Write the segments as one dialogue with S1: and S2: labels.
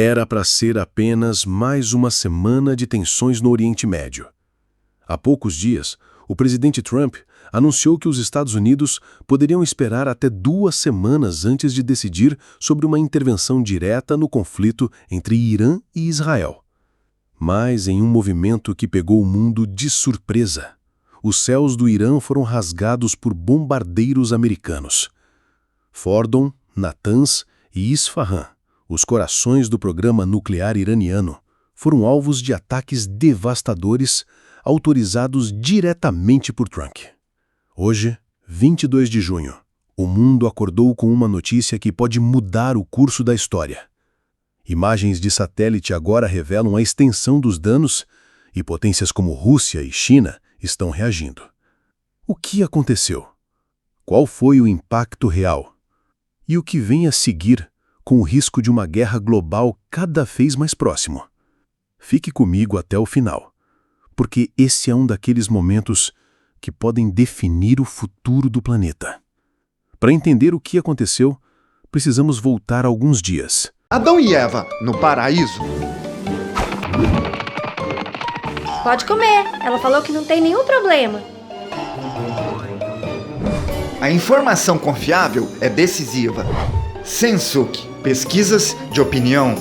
S1: Era para ser apenas mais uma semana de tensões no Oriente Médio. Há poucos dias, o presidente Trump anunciou que os Estados Unidos poderiam esperar até 2 semanas antes de decidir sobre uma intervenção direta no conflito entre Irã e Israel. Mas em um movimento que pegou o mundo de surpresa, os céus do Irã foram rasgados por bombardeiros americanos. Fordo, Natanz e Isfahan, os corações do programa nuclear iraniano, foram alvos de ataques devastadores autorizados diretamente por Trump. Hoje, 22 de junho, o mundo acordou com uma notícia que pode mudar o curso da história. Imagens de satélite agora revelam a extensão dos danos e potências como Rússia e China estão reagindo. O que aconteceu? Qual foi o impacto real? E o que vem a seguir com o risco de uma guerra global cada vez mais próximo? Fique comigo até o final, porque esse é um daqueles momentos que podem definir o futuro do planeta. Para entender o que aconteceu, precisamos voltar alguns dias.
S2: Adão e Eva, no paraíso.
S3: Pode comer, ela falou que não tem nenhum problema.
S2: A informação confiável é decisiva. Sensuk, pesquisas de opinião.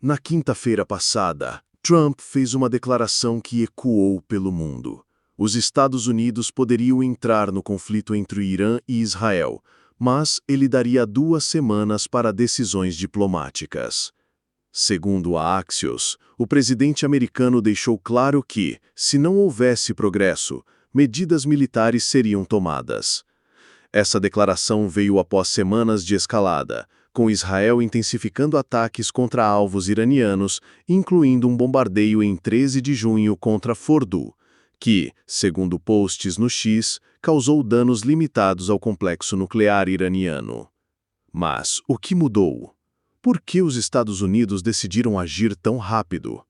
S1: Na quinta-feira passada, Trump fez uma declaração que ecoou pelo mundo. Os Estados Unidos poderiam entrar no conflito entre o Irã e Israel, mas ele daria 2 semanas para decisões diplomáticas. Segundo a Axios, o presidente americano deixou claro que, se não houvesse progresso, medidas militares seriam tomadas. Essa declaração veio após semanas de escalada, com Israel intensificando ataques contra alvos iranianos, incluindo um bombardeio em 13 de junho contra Fordo, que, segundo posts no X, causou danos limitados ao complexo nuclear iraniano. Mas o que mudou? Por que os Estados Unidos decidiram agir tão rápido?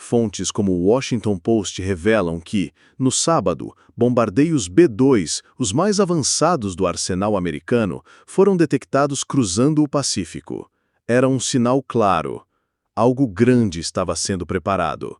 S1: Fontes como o Washington Post revelam que, no sábado, bombardeios B-2, os mais avançados do arsenal americano, foram detectados cruzando o Pacífico. Era um sinal claro. Algo grande estava sendo preparado.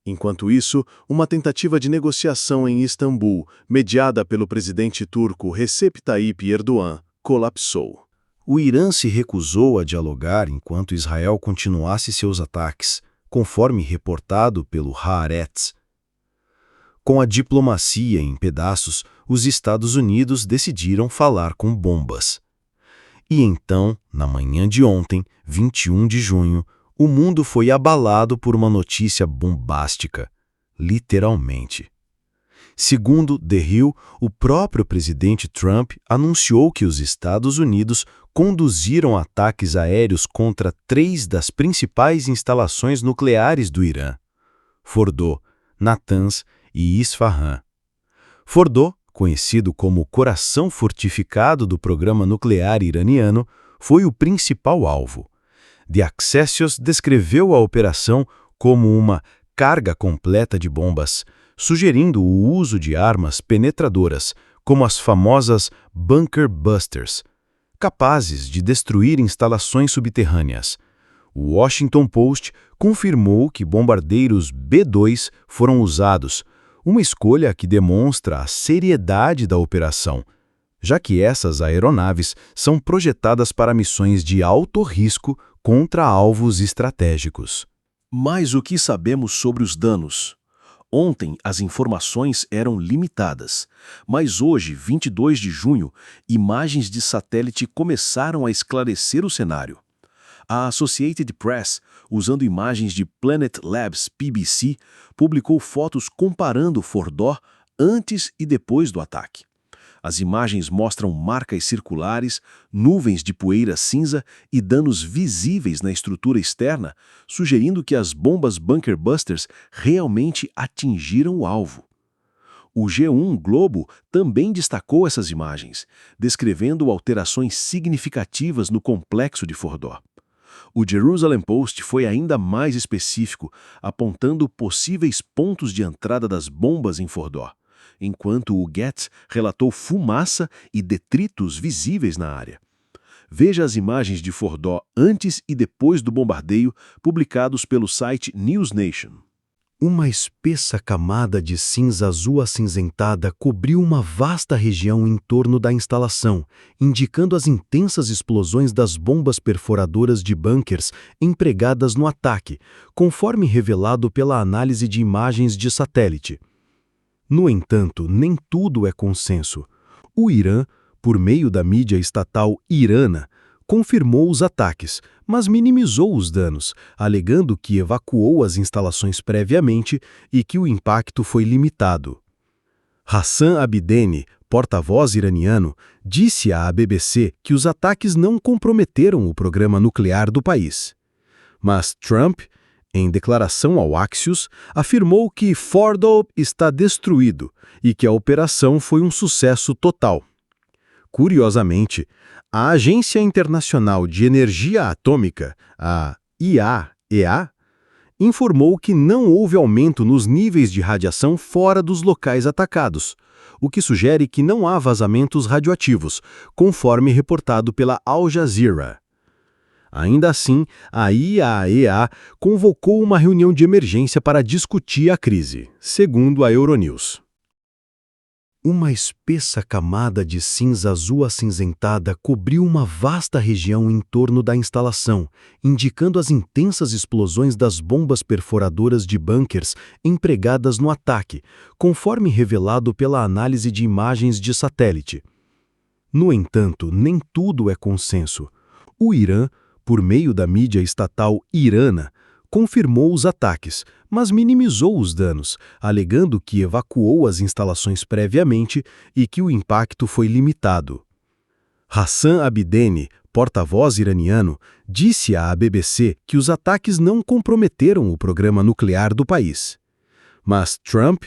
S1: Enquanto isso, uma tentativa de negociação em Istambul, mediada pelo presidente turco Recep Tayyip Erdogan, colapsou. O Irã se recusou a dialogar enquanto Israel continuasse seus ataques, conforme reportado pelo Haaretz. Com a diplomacia em pedaços, os Estados Unidos decidiram falar com bombas. E então, na manhã de ontem, 21 de junho, o mundo foi abalado por uma notícia bombástica, literalmente. Segundo The Hill, o próprio presidente Trump anunciou que os Estados Unidos conduziram ataques aéreos contra 3 das principais instalações nucleares do Irã: Fordo, Natanz e Isfahan. Fordo, conhecido como o coração fortificado do programa nuclear iraniano, foi o principal alvo. The Axios descreveu a operação como uma carga completa de bombas, sugerindo o uso de armas penetradoras, como as famosas Bunker Busters, capazes de destruir instalações subterrâneas. O Washington Post confirmou que bombardeiros B-2 foram usados, uma escolha que demonstra a seriedade da operação, já que essas aeronaves são projetadas para missões de alto risco contra alvos estratégicos. Mas o que sabemos sobre os danos? Ontem, as informações eram limitadas, mas hoje, 22 de junho, imagens de satélite começaram a esclarecer o cenário. A Associated Press, usando imagens de Planet Labs PBC, publicou fotos comparando Fordo antes e depois do ataque. As imagens mostram marcas circulares, nuvens de poeira cinza e danos visíveis na estrutura externa, sugerindo que as bombas Bunker Busters realmente atingiram o alvo. O G1 Globo também destacou essas imagens, descrevendo alterações significativas no complexo de Fordo. O Jerusalem Post foi ainda mais específico, apontando possíveis pontos de entrada das bombas em Fordo, enquanto o Getz relatou fumaça e detritos visíveis na área.
S4: Veja as imagens de Fordow antes e depois do bombardeio, publicados pelo site News Nation.
S5: Uma espessa camada de cinza azul acinzentada cobriu uma vasta região em torno da instalação, indicando as intensas explosões das bombas perfuradoras de bunkers empregadas no ataque, conforme revelado pela análise de imagens de satélite. No entanto, nem tudo é consenso. O Irã, por meio da mídia estatal Irana, confirmou os ataques, mas minimizou os danos, alegando que evacuou as instalações previamente e que o impacto foi limitado. Hassan Abdeni, porta-voz iraniano, disse à BBC que os ataques não comprometeram o programa nuclear do país. Mas Trump, em declaração ao Axios, afirmou que Fordow está destruído e que a operação foi um sucesso total. Curiosamente, a Agência Internacional de Energia Atômica, a IAEA, informou que não houve aumento nos níveis de radiação fora dos locais atacados, o que sugere que não há vazamentos radioativos, conforme reportado pela Al Jazeera. Ainda assim, a IAEA convocou uma reunião de emergência para discutir a crise, segundo a Euronews. Uma espessa camada de cinza azul acinzentada cobriu uma vasta região em torno da instalação, indicando as intensas explosões das bombas perfuradoras de bunkers empregadas no ataque, conforme revelado pela análise de imagens de satélite. No entanto, nem tudo é consenso. O Irã, por meio da mídia estatal Irana, confirmou os ataques, mas minimizou os danos, alegando que evacuou as instalações previamente e que o impacto foi limitado. Hassan Abdeni, porta-voz iraniano, disse à BBC que os ataques não comprometeram o programa nuclear do país. Mas Trump,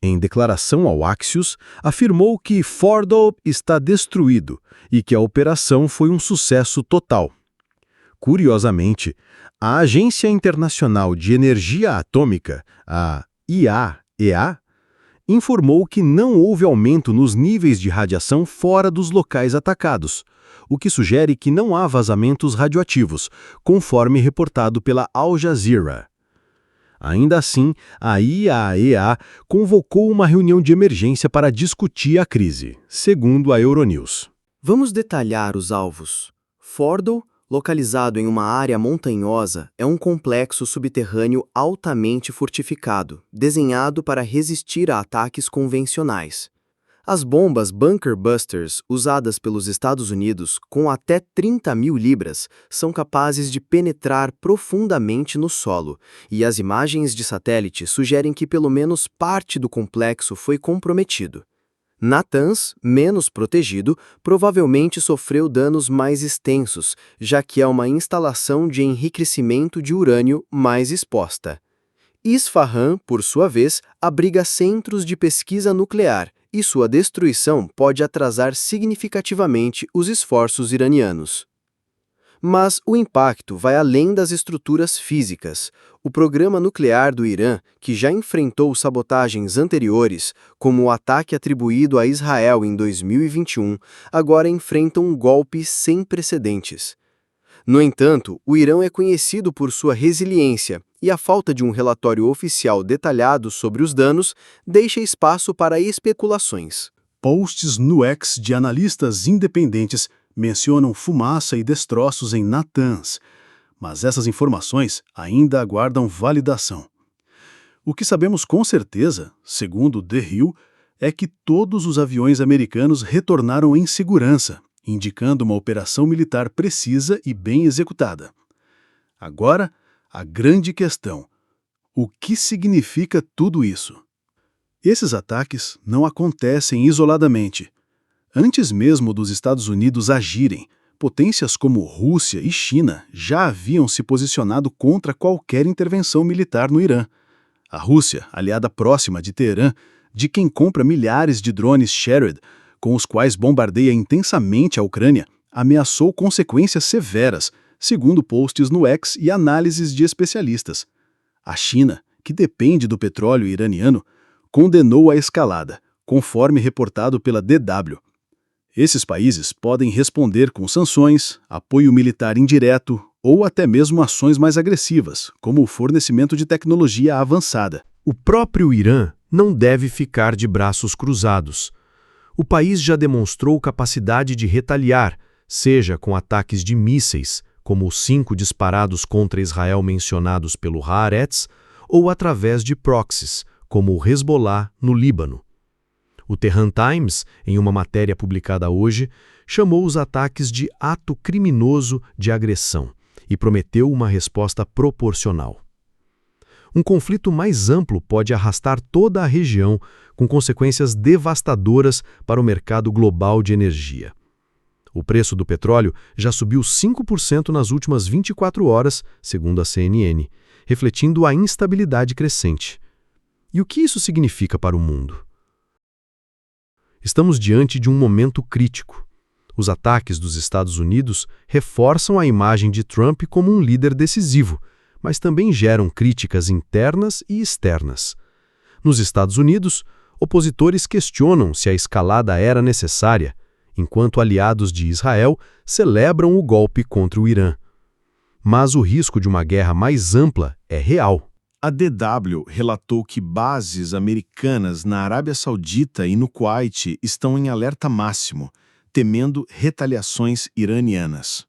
S5: em declaração ao Axios, afirmou que Fordow está destruído e que a operação foi um sucesso total. Curiosamente, a Agência Internacional de Energia Atômica, a IAEA, informou que não houve aumento nos níveis de radiação fora dos locais atacados, o que sugere que não há vazamentos radioativos, conforme reportado pela Al Jazeera. Ainda assim, a IAEA convocou uma reunião de emergência para discutir a crise, segundo a Euronews.
S6: Vamos detalhar os alvos. Fordow, localizado em uma área montanhosa, é um complexo subterrâneo altamente fortificado, desenhado para resistir a ataques convencionais. As bombas Bunker Busters, usadas pelos Estados Unidos, com até 30.000 libras, são capazes de penetrar profundamente no solo, e as imagens de satélite sugerem que pelo menos parte do complexo foi comprometido. Natanz, menos protegido, provavelmente sofreu danos mais extensos, já que é uma instalação de enriquecimento de urânio mais exposta. Isfahan, por sua vez, abriga centros de pesquisa nuclear, e sua destruição pode atrasar significativamente os esforços iranianos. Mas o impacto vai além das estruturas físicas. O programa nuclear do Irã, que já enfrentou sabotagens anteriores, como o ataque atribuído a Israel em 2021, agora enfrenta um golpe sem precedentes. No entanto, o Irã é conhecido por sua resiliência, e a falta de um relatório oficial detalhado sobre os danos deixa espaço para especulações.
S7: Posts no X de analistas independentes mencionam fumaça e destroços em Natanz, mas essas informações ainda aguardam validação. O que sabemos com certeza, segundo The Hill, é que todos os aviões americanos retornaram em segurança, indicando uma operação militar precisa e bem executada. Agora, a grande questão: o que significa tudo isso? Esses ataques não acontecem isoladamente. Antes mesmo dos Estados Unidos agirem, potências como Rússia e China já haviam se posicionado contra qualquer intervenção militar no Irã. A Rússia, aliada próxima de Teherã, de quem compra milhares de drones Shahed, com os quais bombardeia intensamente a Ucrânia, ameaçou consequências severas, segundo posts no X e análises de especialistas. A China, que depende do petróleo iraniano, condenou a escalada, conforme reportado pela DW. Esses países podem responder com sanções, apoio militar indireto ou até mesmo ações mais agressivas, como o fornecimento de tecnologia avançada.
S5: O próprio Irã não deve ficar de braços cruzados. O país já demonstrou capacidade de retaliar, seja com ataques de mísseis, como os 5 disparados contra Israel mencionados pelo Haaretz, ou através de proxies, como o Hezbollah no Líbano. O Tehran Times, em uma matéria publicada hoje, chamou os ataques de ato criminoso de agressão e prometeu uma resposta proporcional. Um conflito mais amplo pode arrastar toda a região, com consequências devastadoras para o mercado global de energia. O preço do petróleo já subiu 5% nas últimas 24 horas, segundo a CNN, refletindo a instabilidade crescente. E o que isso significa para o mundo? Estamos diante de um momento crítico. Os ataques dos Estados Unidos reforçam a imagem de Trump como um líder decisivo, mas também geram críticas internas e externas. Nos Estados Unidos, opositores questionam se a escalada era necessária, enquanto aliados de Israel celebram o golpe contra o Irã. Mas o risco de uma guerra mais ampla é real.
S4: A DW relatou que bases americanas na Arábia Saudita e no Kuwait estão em alerta máximo, temendo retaliações iranianas.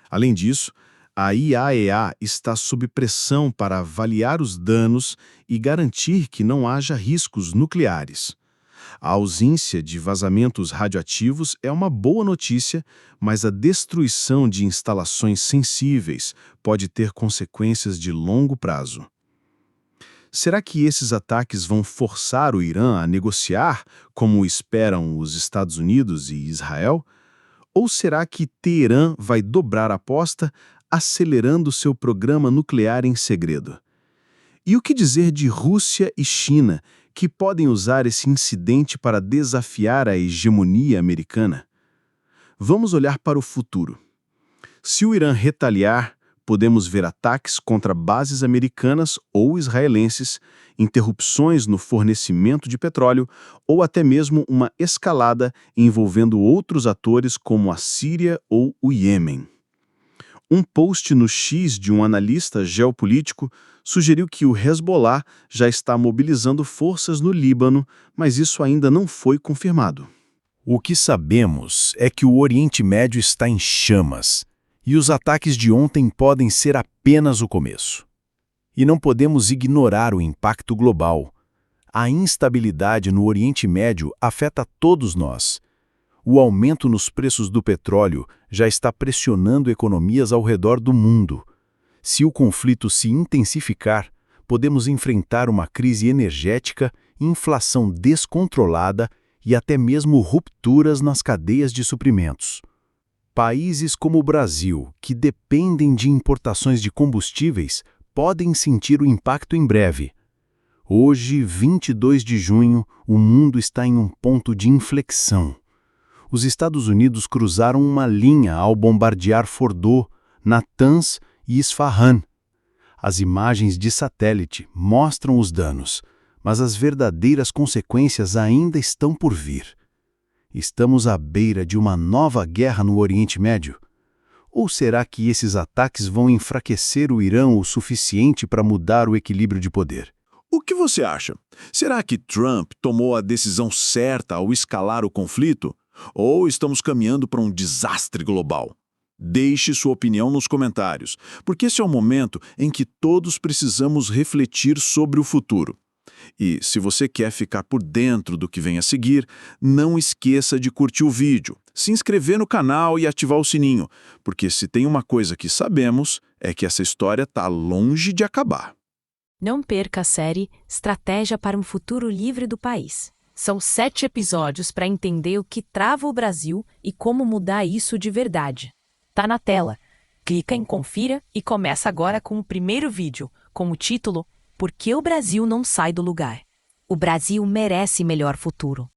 S4: Além disso, a IAEA está sob pressão para avaliar os danos e garantir que não haja riscos nucleares. A ausência de vazamentos radioativos é uma boa notícia, mas a destruição de instalações sensíveis pode ter consequências de longo prazo. Será que esses ataques vão forçar o Irã a negociar, como esperam os Estados Unidos e Israel? Ou será que Teherã vai dobrar a aposta, acelerando seu programa nuclear em segredo? E o que dizer de Rússia e China, que podem usar esse incidente para desafiar a hegemonia americana? Vamos olhar para o futuro. Se o Irã retaliar, podemos ver ataques contra bases americanas ou israelenses, interrupções no fornecimento de petróleo ou até mesmo uma escalada envolvendo outros atores como a Síria ou o Iêmen. Um post no X de um analista geopolítico sugeriu que o Hezbollah já está mobilizando forças no Líbano, mas isso ainda não foi confirmado.
S8: O que sabemos é que o Oriente Médio está em chamas, e os ataques de ontem podem ser apenas o começo. E não podemos ignorar o impacto global. A instabilidade no Oriente Médio afeta todos nós. O aumento nos preços do petróleo já está pressionando economias ao redor do mundo. Se o conflito se intensificar, podemos enfrentar uma crise energética, inflação descontrolada e até mesmo rupturas nas cadeias de suprimentos. Países como o Brasil, que dependem de importações de combustíveis, podem sentir o impacto em breve. Hoje, 22 de junho, o mundo está em um ponto de inflexão. Os Estados Unidos cruzaram uma linha ao bombardear Fordow, Natanz e Isfahan. As imagens de satélite mostram os danos, mas as verdadeiras consequências ainda estão por vir. Estamos à beira de uma nova guerra no Oriente Médio? Ou será que esses ataques vão enfraquecer o Irã o suficiente para mudar o equilíbrio de poder?
S4: O que você acha? Será que Trump tomou a decisão certa ao escalar o conflito? Ou estamos caminhando para um desastre global? Deixe sua opinião nos comentários, porque esse é o momento em que todos precisamos refletir sobre o futuro. E, se você quer ficar por dentro do que vem a seguir, não esqueça de curtir o vídeo, se inscrever no canal e ativar o sininho, porque se tem uma coisa que sabemos, é que essa história está longe de acabar.
S9: Não perca a série Estratégia para um Futuro Livre do País. São 7 episódios para entender o que trava o Brasil e como mudar isso de verdade. Tá na tela. Clica em Confira e começa agora com o primeiro vídeo, com o título Por que o Brasil não sai do lugar? O Brasil merece melhor futuro.